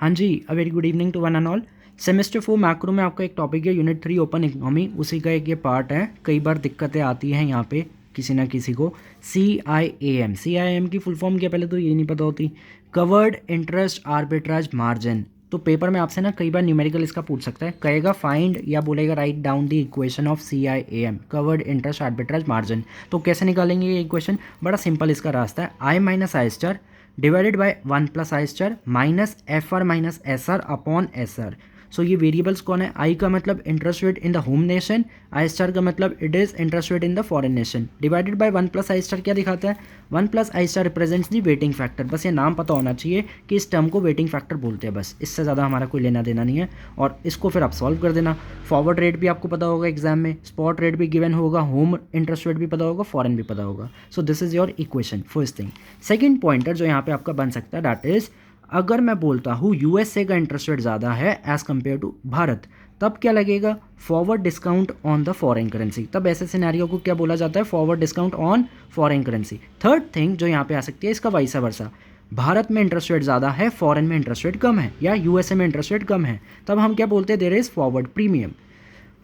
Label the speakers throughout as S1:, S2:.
S1: हाँ जी, a very good evening to one and all. Semester 4 macro में आपका एक टॉपिक है यूनिट 3 ओपन इकोनॉमी, उसी का एक ये पार्ट है। कई बार दिक्कतें आती हैं यहाँ पे किसी ना किसी को। CIAM की फुल फॉर्म क्या, पहले तो ये नहीं पता होती। Covered interest arbitrage margin. तो पेपर में आपसे ना कई बार न्यूमेरिकल इसका पूछ सकता है, कहेगा फाइंड या बोलेगा write down the equation of CIAM, covered interest arbitrage margin. तो कैसे निकालेंगे ये इक्वेशन? बड़ा सिंपल इसका रास्ता है, I minus I star divided by 1 plus I star minus F R minus S R upon S R. So ये variables कौन है? आई का मतलब interest rate in the home nation, I star का मतलब it is interest rate in the foreign nation, divided by 1 plus I star क्या दिखाता है? 1 plus I star represents the weighting factor. बस ये नाम पता होना चाहिए कि इस टर्म को वेटिंग फैक्टर बोलते हैं, बस इससे ज़्यादा हमारा कोई लेना देना नहीं है। और इसको फिर आप सॉल्व कर देना। फॉरवर्ड रेट भी आपको पता होगा एग्जाम में, स्पॉट रेट भी गिवन होगा, होम इंटरेस्ट रेट भी पता होगा, फॉरेन भी पता होगा। So this is your equation first thing. Second pointer जो यहाँ पे आपका बन सकता है दैट इज़, अगर मैं बोलता हूँ यूएसए का इंटरेस्ट रेट ज़्यादा है एज़ कम्पेयर टू भारत, तब क्या लगेगा? Forward discount on the foreign currency. तब ऐसे सिनेरियो को क्या बोला जाता है? Forward discount on foreign currency. Third thing जो यहाँ पे आ सकती है, इसका वाइसा वर्सा, भारत में इंटरेस्ट रेट ज़्यादा है, फॉरेन में इंटरेस्ट रेट कम है, या यूएसए में इंटरेस्ट रेट कम है, तब हम क्या बोलते हैं? There is forward premium.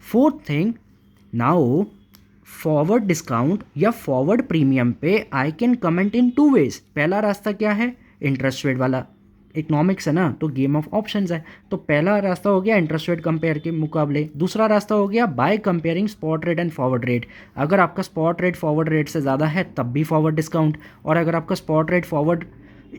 S1: Fourth thing, now forward discount या फॉरवर्ड प्रीमियम पे I can comment in two ways. पहला रास्ता क्या है? इंटरेस्ट रेट वाला। इकोनॉमिक्स है ना, तो गेम ऑफ ऑप्शंस है। तो पहला रास्ता हो गया इंटरेस्ट रेट कंपेयर के मुकाबले, दूसरा रास्ता हो गया by comparing spot rate and forward rate. अगर आपका स्पॉट रेट फॉरवर्ड रेट से ज़्यादा है तब भी फॉरवर्ड डिस्काउंट, और अगर आपका स्पॉट रेट फॉरवर्ड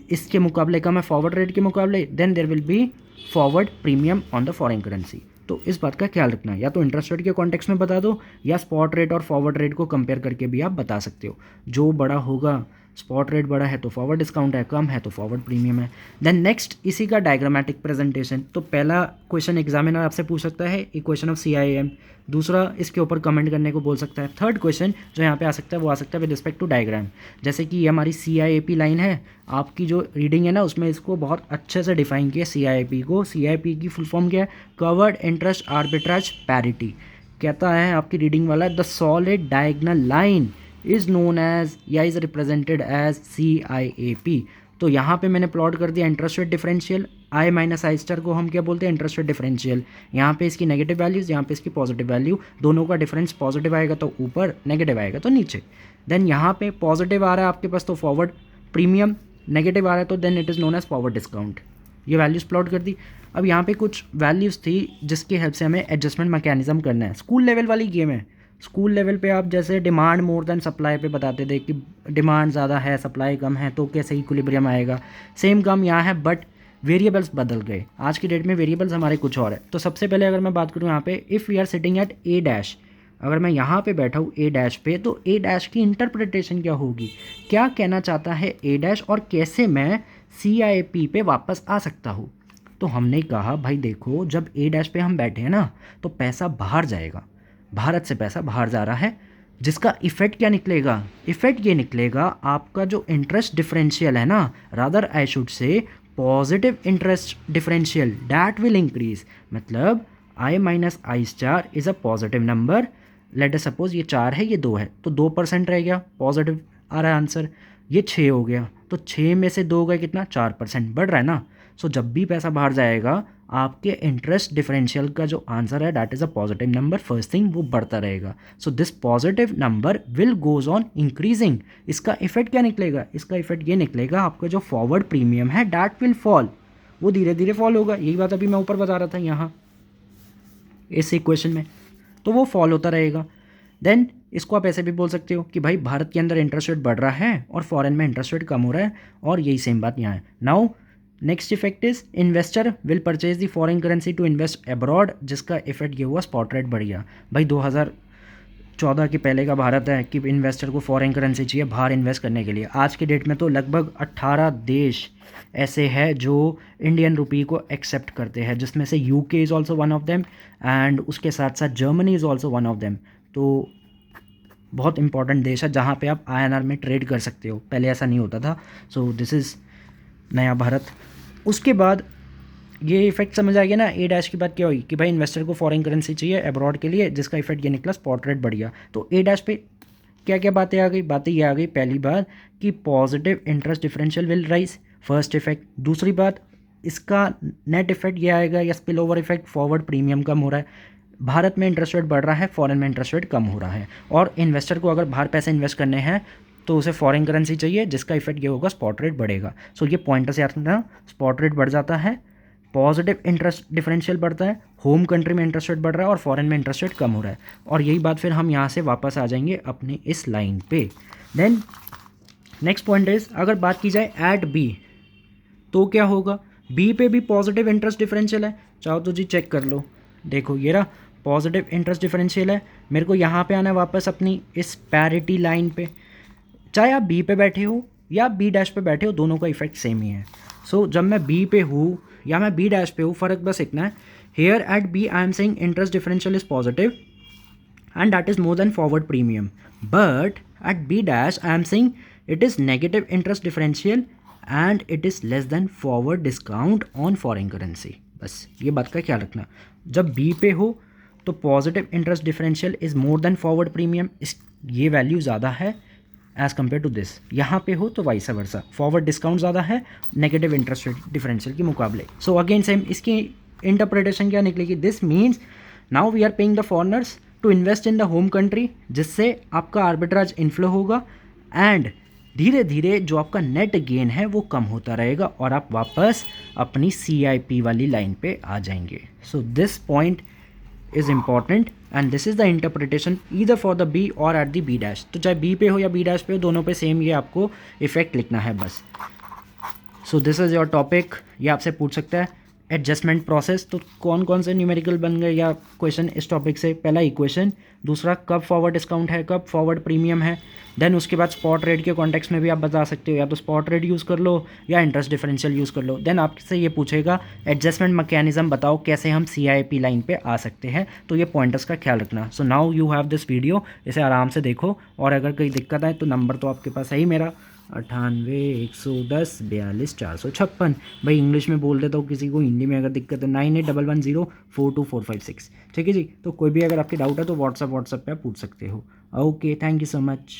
S1: इसके मुकाबले कम है, फॉरवर्ड रेट के मुकाबले, then there will be forward premium on the foreign currency. तो इस बात का ख्याल रखना, या तो इंटरेस्ट रेट के कॉन्टेक्स्ट में बता दो, या स्पॉट रेट और फॉरवर्ड रेट को कंपेयर करके भी आप बता सकते हो। जो बड़ा होगा, स्पॉट रेट बड़ा है तो फॉरवर्ड डिस्काउंट है, कम है तो फॉरवर्ड प्रीमियम है। देन नेक्स्ट इसी का डायग्रामेटिक प्रेजेंटेशन। तो पहला क्वेश्चन एग्जामिनर आपसे पूछ सकता है इक्वेशन ऑफ CIAM, दूसरा इसके ऊपर कमेंट करने को बोल सकता है। थर्ड क्वेश्चन जो यहाँ पे आ सकता है वो आ सकता है विद रिस्पेक्ट टू डायग्राम। जैसे कि ये हमारी CIAP लाइन है, आपकी जो रीडिंग है ना उसमें इसको बहुत अच्छे से डिफाइन किया CIAP को। CIAP की फुल फॉर्म क्या है? Covered interest arbitrage parity. कहता है आपकी रीडिंग वाला, the solid diagonal line is known as या इज़ रिप्रेजेंटेड एज CIAP। तो यहाँ पे मैंने प्लॉट कर दिया interest rate differential, I minus I star को हम क्या बोलते हैं? Interest rate differential. यहाँ पे इसकी नेगेटिव वैल्यूज़, यहाँ पे इसकी पॉजिटिव वैल्यू, दोनों का डिफरेंस पॉजिटिव आएगा तो ऊपर, नेगेटिव आएगा तो नीचे। देन यहाँ पे पॉजिटिव आ रहा है आपके पास तो फॉरवर्ड प्रीमियम, नेगेटिव आ रहा है तो then it is known as forward discount. ये वैल्यूज़ प्लॉट कर दी। अब यहाँ पे कुछ वैल्यूज़ थी जिसकी हेल्प से हमें एडजस्टमेंट मैकेनिज्म करना है। स्कूल लेवल वाली गेम है। स्कूल लेवल पे आप जैसे डिमांड मोर देन सप्लाई पे बताते थे कि डिमांड ज़्यादा है सप्लाई कम है तो कैसे इक्विलिब्रियम आएगा। सेम काम यहाँ है बट वेरिएबल्स बदल गए। आज की डेट में वेरिएबल्स हमारे कुछ और है। तो सबसे पहले अगर मैं बात करूँ यहाँ पे, if we are sitting at a dash, अगर मैं यहाँ पे बैठा हूँ ए डैश पे, तो ए डैश की इंटरप्रिटेशन क्या होगी? क्या कहना चाहता है ए डैश और कैसे मैं CIAP पे वापस आ सकता हूँ? तो हमने कहा भाई देखो, जब ए डैश पे हम बैठे हैं ना तो पैसा बाहर जाएगा, भारत से पैसा बाहर जा रहा है, जिसका इफ़ेक्ट क्या निकलेगा? इफ़ेक्ट ये निकलेगा आपका जो इंटरेस्ट डिफरेंशियल है ना, rather I should say positive interest differential, that will increase. मतलब I minus I star is a positive number. Let us suppose ये 4 है, ये 2 है, तो 2% रह गया, पॉजिटिव आ रहा है आंसर। ये 6 हो गया, तो 6 में से 2 गए कितना? 4%, बढ़ रहा है ना। सो जब भी पैसा बाहर जाएगा आपके इंटरेस्ट डिफरेंशियल का जो आंसर है that is a positive number, first thing वो बढ़ता रहेगा। So this positive number will goes on increasing. इसका इफेक्ट क्या निकलेगा? इसका इफेक्ट ये निकलेगा आपका जो फॉरवर्ड प्रीमियम है दैट विल फॉल, वो धीरे धीरे फॉल होगा। यही बात अभी मैं ऊपर बता रहा था यहाँ इस इक्वेशन में, तो वो फॉल होता रहेगा। देन इसको आप ऐसे भी बोल सकते हो कि भाई भारत के अंदर इंटरेस्ट रेट बढ़ रहा है और फॉरेन में इंटरेस्ट रेट कम हो रहा है, और यही सेम बात यहाँ है। Now next effect is investor will purchase the foreign currency to invest abroad, जिसका इफेक्ट ये हुआ स्पॉट रेट बढ़ गया। भाई 2014 के पहले का भारत है कि इन्वेस्टर को फॉरेन करेंसी चाहिए बाहर इन्वेस्ट करने के लिए। आज की डेट में तो लगभग 18 देश ऐसे हैं जो इंडियन रुपी को एक्सेप्ट करते हैं, जिसमें से UK is also one of them, and उसके साथ साथ Germany is also one of them. तो बहुत इंपॉर्टेंट देश है जहाँ पे आप INR में ट्रेड कर सकते हो, पहले ऐसा नहीं होता था। सो दिस इज़ नया भारत। उसके बाद ये इफेक्ट समझ आ गया ना, ए डैश की बात क्या हुई कि भाई इन्वेस्टर को फॉरेन करेंसी चाहिए अब्रॉड के लिए, जिसका इफेक्ट ये निकला स्पॉट रेट बढ़ गया। तो ए डैश पे क्या क्या बातें आ गई? बातें ये आ गई, पहली बात कि positive interest differential will rise, first effect. दूसरी बात इसका नेट इफेक्ट ये आएगा या spill over effect, forward premium कम हो रहा है, भारत में इंटरेस्ट रेट बढ़ रहा है, फॉरेन में इंटरेस्ट रेट कम हो रहा है, और इन्वेस्टर को अगर बाहर पैसे इन्वेस्ट करने हैं तो उसे फॉरेन करेंसी चाहिए, जिसका इफेक्ट ये होगा स्पॉट रेट बढ़ेगा। सो ये पॉइंटर से याद रखना, स्पॉट रेट बढ़ जाता है, पॉजिटिव इंटरेस्ट डिफरेंशियल बढ़ता है, होम कंट्री में इंटरेस्ट रेट बढ़ रहा है और फॉरेन में इंटरेस्ट रेट कम हो रहा है। और यही बात फिर हम यहाँ से वापस आ जाएंगे अपनी इस लाइन पे। देन नेक्स्ट पॉइंट इज, अगर बात की जाए एट बी तो क्या होगा, बी पे भी पॉजिटिव इंटरेस्ट डिफरेंशियल है, चाहो तो जी चेक कर लो, देखो ये रहा पॉजिटिव इंटरेस्ट डिफरेंशियल है। मेरे को यहाँ पे आना है वापस अपनी इस पैरिटी लाइन पे, चाहे आप बी पे बैठे हो या बी डैश पे बैठे हो, दोनों का इफेक्ट सेम ही है। सो जब मैं बी पे हूँ या मैं बी डैश पे हूँ, फ़र्क बस इतना है, here at B I am saying interest differential is positive and that is more than forward premium, but at B dash I am saying it is negative interest differential and it is less than forward discount on foreign currency। बस ये बात का ख्याल रखना, जब B पे हो तो positive interest differential is more than forward premium, इस ये वैल्यू ज़्यादा है एज़ कम्पेयर टू दिस। यहाँ पे हो तो वाइस वर्सा, फॉरवर्ड डिस्काउंट ज़्यादा है नेगेटिव इंटरेस्ट डिफरेंशियल के मुकाबले। सो अगेन सेम, इसकी इंटरप्रिटेशन क्या निकलेगी, this means now we are paying the foreigners to invest in the home country, जिससे आपका आर्बिट्राज इन्फ्लो होगा एंड धीरे धीरे जो आपका नेट गेन है वो कम होता रहेगा और आप वापस अपनी CIP वाली लाइन पे आ जाएंगे। So this point is important and this is the interpretation either for the B और एट द बी डैश। तो चाहे बी पे हो या बी डैश पे हो, दोनों पे सेम ये आपको इफेक्ट लिखना है बस। So this is your topic. ये आपसे पूछ सकता है एडजस्टमेंट प्रोसेस, तो कौन कौन से न्यूमेरिकल बन गए या क्वेश्चन इस टॉपिक से, पहला इक्वेशन, दूसरा कब फॉरवर्ड डिस्काउंट है, कब फॉरवर्ड प्रीमियम है, देन उसके बाद स्पॉट रेट के कॉन्टेक्स्ट में भी आप बता सकते हो, या तो स्पॉट रेट यूज़ कर लो या इंटरेस्ट डिफरेंशियल यूज़ कर लो। देन आपसे ये पूछेगा एडजस्टमेंट मैकेनिज्म बताओ कैसे हम CIP लाइन पे आ सकते हैं, तो ये पॉइंटर्स का ख्याल रखना। So now you have this video, इसे आराम से देखो, और अगर कोई दिक्कत आए तो नंबर तो आपके पास है ही मेरा, 98 110 42 456। भाई इंग्लिश में बोल देता हूँ, किसी को हिंदी में अगर दिक्कत है 9811042456। ठीक है जी, तो कोई भी अगर आपकी डाउट है तो व्हाट्सएप पे आप पूछ सकते हो। Okay, thank you so much.